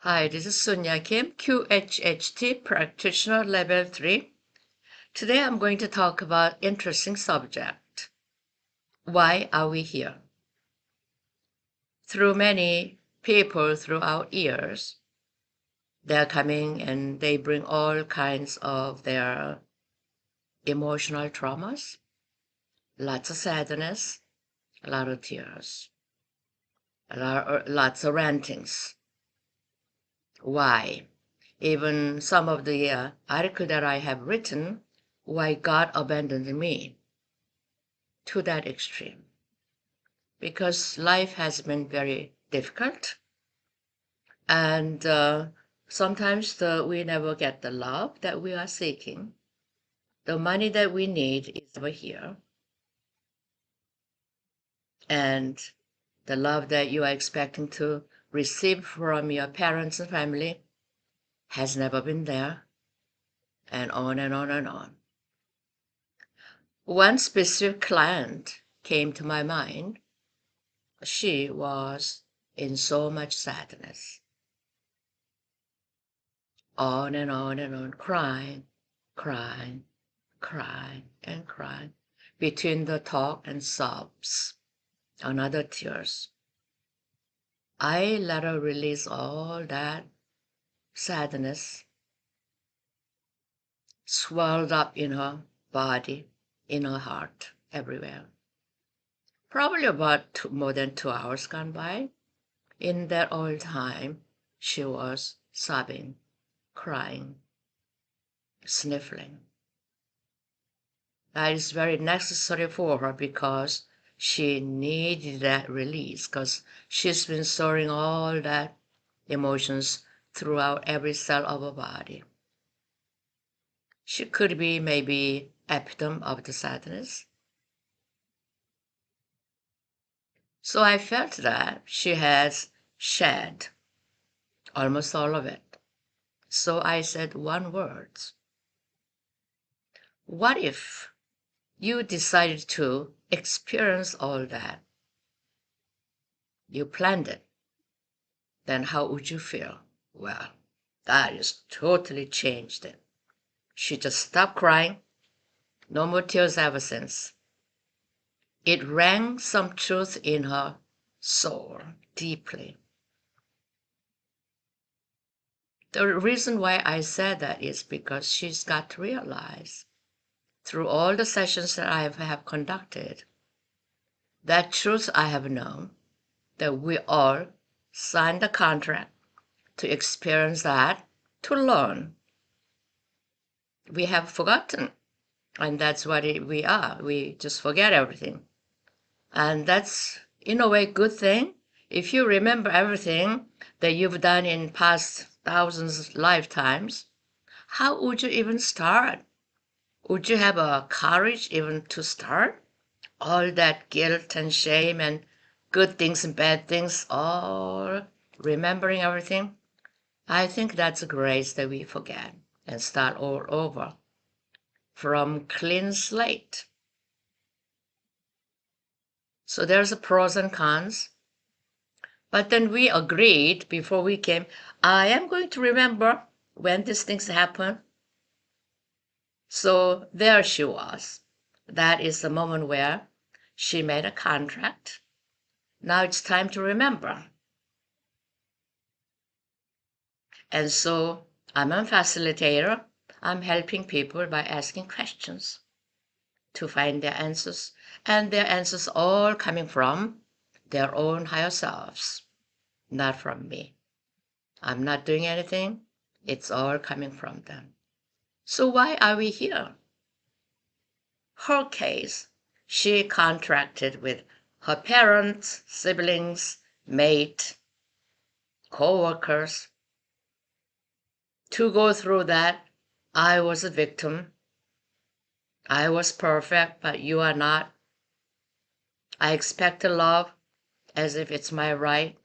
Hi, this is Soonja Kim, QHHT Practitioner Level 3. Today I'm going to talk about interesting subject. Why are we here? Through many people throughout years, they're coming and they bring all kinds of their emotional traumas, lots of sadness, a lot of tears, lots of rantings. Why? Even some of the article that I have written, why God abandoned me, to that extreme. Because life has been very difficult, and sometimes we never get the love that we are seeking. The money that we need is over here, and the love that you are expecting to receive from your parents and family has never been there, and on and on and on. One specific client came to my mind. She was in so much sadness, on and on and on, crying, crying, crying, and crying, between the talk and sobs, another tears. I let her release all that sadness swelled up in her body, in her heart, everywhere. Probably about more than 2 hours gone by. In that all time, she was sobbing, crying, sniffling. That is very necessary for her because she needed that release, because she's been storing all that emotions throughout every cell of her body. She could be maybe epitome of the sadness. So I felt that she has shed almost all of it. So I said one word. What if you decided to experience all that? You planned it. Then how would you feel? Well, that just totally changed it. She just stopped crying. No more tears ever since. It rang some truth in her soul deeply. The reason why I said that is because she's got to realize through all the sessions that I have conducted, that truth I have known, that we all signed a contract to experience that, to learn. We have forgotten, and that's what we are. We just forget everything. And that's, in a way, a good thing. If you remember everything that you've done in past thousands of lifetimes, how would you even start? Would you have a courage even to start? All that guilt and shame and good things and bad things, all remembering everything. I think that's a grace that we forget and start all over from clean slate. So there's a pros and cons. But then we agreed before we came, I am going to remember when these things happen. So there she was. That is the moment where she made a contract. Now it's time to remember. And so I'm a facilitator. I'm helping people by asking questions to find their answers. And their answers all coming from their own higher selves, not from me. I'm not doing anything. It's all coming from them. So why are we here? Her case, she contracted with her parents, siblings, mate, co-workers to go through that. I was a victim. I was perfect, but you are not. I expect to love as if it's my right.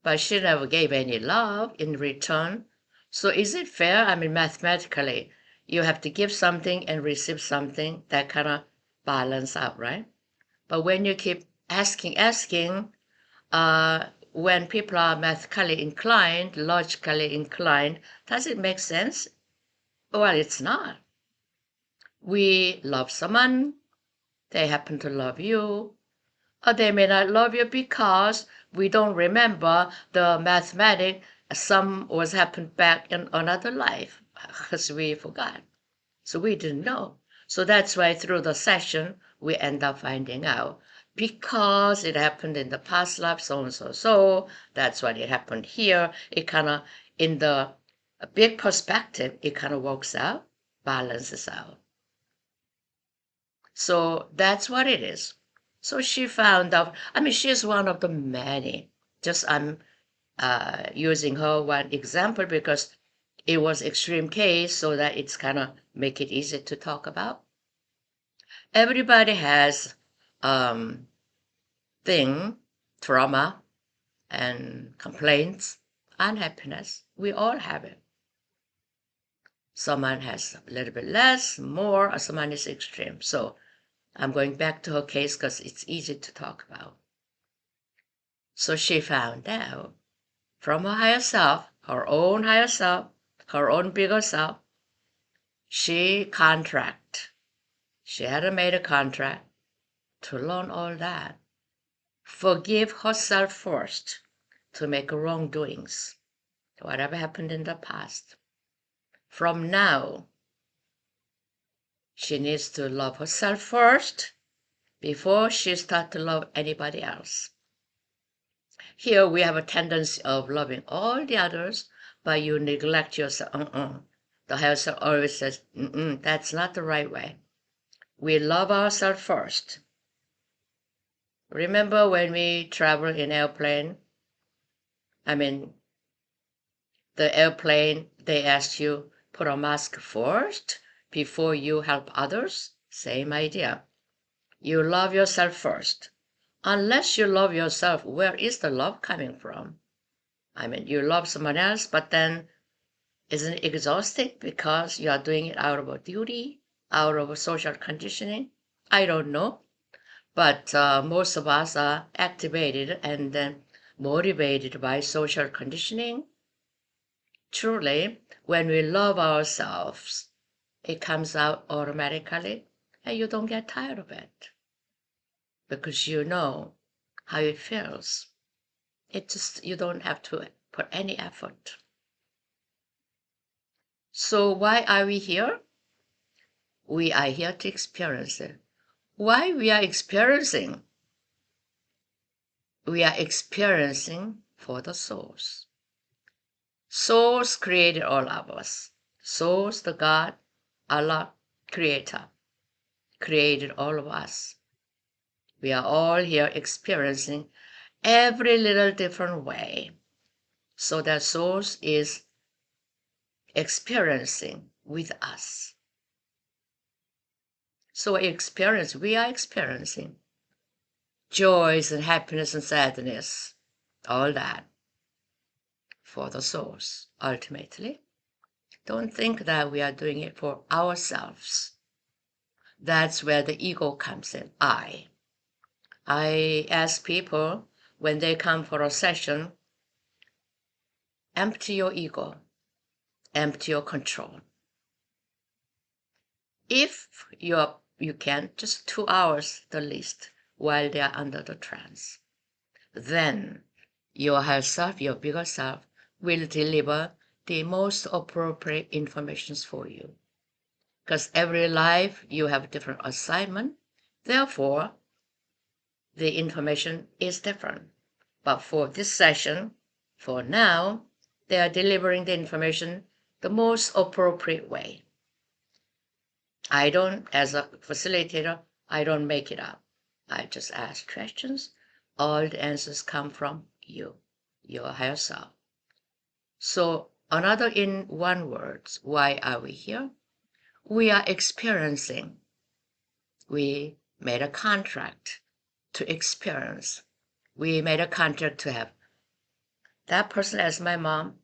But she never gave any love in return. So is it fair? I mean, mathematically, you have to give something and receive something, that kind of balance out, right? But when you keep asking, when people are mathematically inclined, logically inclined, does it make sense? Well, it's not. We love someone, they happen to love you, or they may not love you because we don't remember the mathematic sum was happened back in another life because we forgot. So we didn't know. So that's why through the session, we end up finding out because it happened in the past life, so and so, so that's what it happened here. It kind of, in the big perspective, it kind of works out, balances out. So that's what it is. So she found out, I mean, she's one of the many. Just I'm using her one example because it was extreme case so that it's kind of make it easy to talk about. Everybody has thing, trauma and complaints, unhappiness. We all have it. Someone has a little bit less, more, or someone is extreme. So I'm going back to her case because it's easy to talk about. So she found out from her higher self, her own higher self, her own bigger self, she had made a contract to learn all that. Forgive herself first to make wrongdoings, whatever happened in the past. From now, she needs to love herself first before she starts to love anybody else. Here we have a tendency of loving all the others, but you neglect yourself. The higher self always says, that's not the right way. We love ourselves first. Remember when we travel in airplane? I mean, the airplane, they asked you put a mask first before you help others. Same idea. You love yourself first. Unless you love yourself, where is the love coming from? I mean, you love someone else, but then isn't it exhausting because you are doing it out of a duty, out of a social conditioning? I don't know. But most of us are activated and then motivated by social conditioning. Truly, when we love ourselves, it comes out automatically and you don't get tired of it because you know how it feels. It just, you don't have to put any effort. So why are we here? We are here to experience it. Why we are experiencing? We are experiencing for the souls. Souls created all of us. Souls, the God, Allah, Creator, created all of us. We are all here experiencing every little different way. So that source is experiencing with us. So we are experiencing joys and happiness and sadness, all that for the source, ultimately. Don't think that we are doing it for ourselves. That's where the ego comes in, I. I ask people when they come for a session, empty your ego, empty your control. If you can, just 2 hours the least while they are under the trance, then your higher self, your bigger self, will deliver the most appropriate information for you. Because every life you have different assignment, therefore the information is different. But for this session, for now, they are delivering the information the most appropriate way. I don't, as a facilitator, I don't make it up. I just ask questions. All the answers come from you, your higher self. So another in one word, why are we here? We are experiencing. We made a contract to experience. We made a contract to have that person as my mom,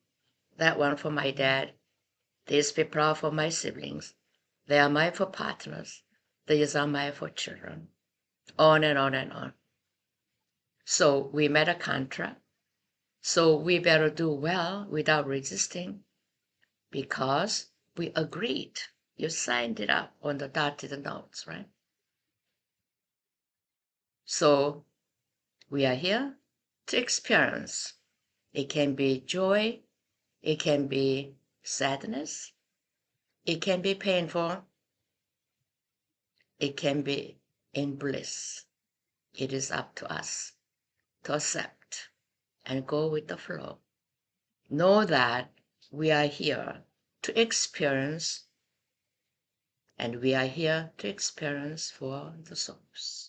that one for my dad. These people are for my siblings. They are my for partners. These are my for children. On and on and on. So we made a contract. So we better do well without resisting because we agreed. You signed it up on the dotted notes, right? So we are here to experience. It can be joy, it can be sadness, it can be painful, it can be in bliss. It is up to us to accept and go with the flow. Know that we are here to experience, and we are here to experience for the souls.